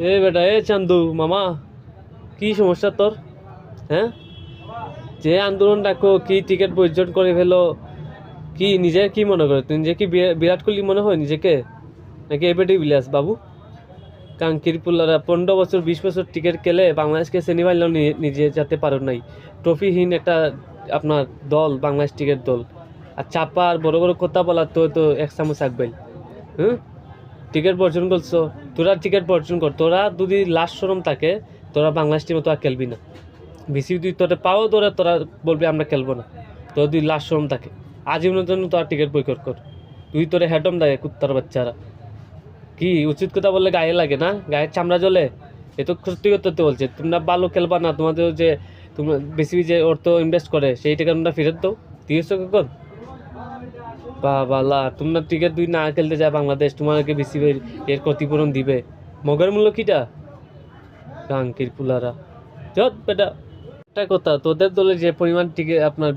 এ বেটা, এ চান্দু মামা, কি সমস্যা তোর? হ্যাঁ, যে আন্দোলন ডাকো কি টিকিট বর্জন করে ফেলো, কি নিজে কি মনে করে? তুই নিজে কি বিরাট কোহলি মনে হয় নিজেকে, নাকি এবেটি বিলাস বাবু? কাঙ্কির পুল্লারা 15 বছর 20 বছর টিকিট খেলে বাংলাদেশকে সেমিফাইনাল নিজে যেতে পারো নাই। ট্রফিহীন একটা আপনার দল, বাংলাদেশ টিকিট দল। আর চাপা আর বড় বড় কথা বলা তো তো এক চামচ আগবাই। হুম, টিকিট বর্জন করছো, তোরা টিকিট বর্জন কর। তোরা যদি লাস্ট শরম থাকে, তোরা বাংলাদেশ টিমে তো আর খেলবি না। বেশি যদি তোরা পাও, তোরা তোরা বলবি আমরা খেলবো না। তোর যদি লাস্ট শরম থাকে, আজীবনের জন্য তোরা টিকিট বয়কট কর। তুই তোরে হেডম দেয় কুত্তার বাচ্চারা। কি উচিত কথা বললে গায়ে লাগে না? গায়ের চামড়া জ্বলে? এ তো সত্যি কথা বলছে, তোমরা ভালো খেলবা না, তোমাদের যে তোমরা বেশি যে অর্থ ইনভেস্ট করে সেই টাকা তোমরা ফেরত দাও। দিয়েছো কখন? বাবা, তোমরা টিকিট দুই না খেলতে যায় বাংলাদেশ, তোমাকে বেশি এর ক্ষতিপূরণ দিবে। মগের মূল্য কিটা? কাঙ্কির পুলারা, চট বেটা। একটা কথা, তোদের দলে যে পরিমাণ টিকিট আপনার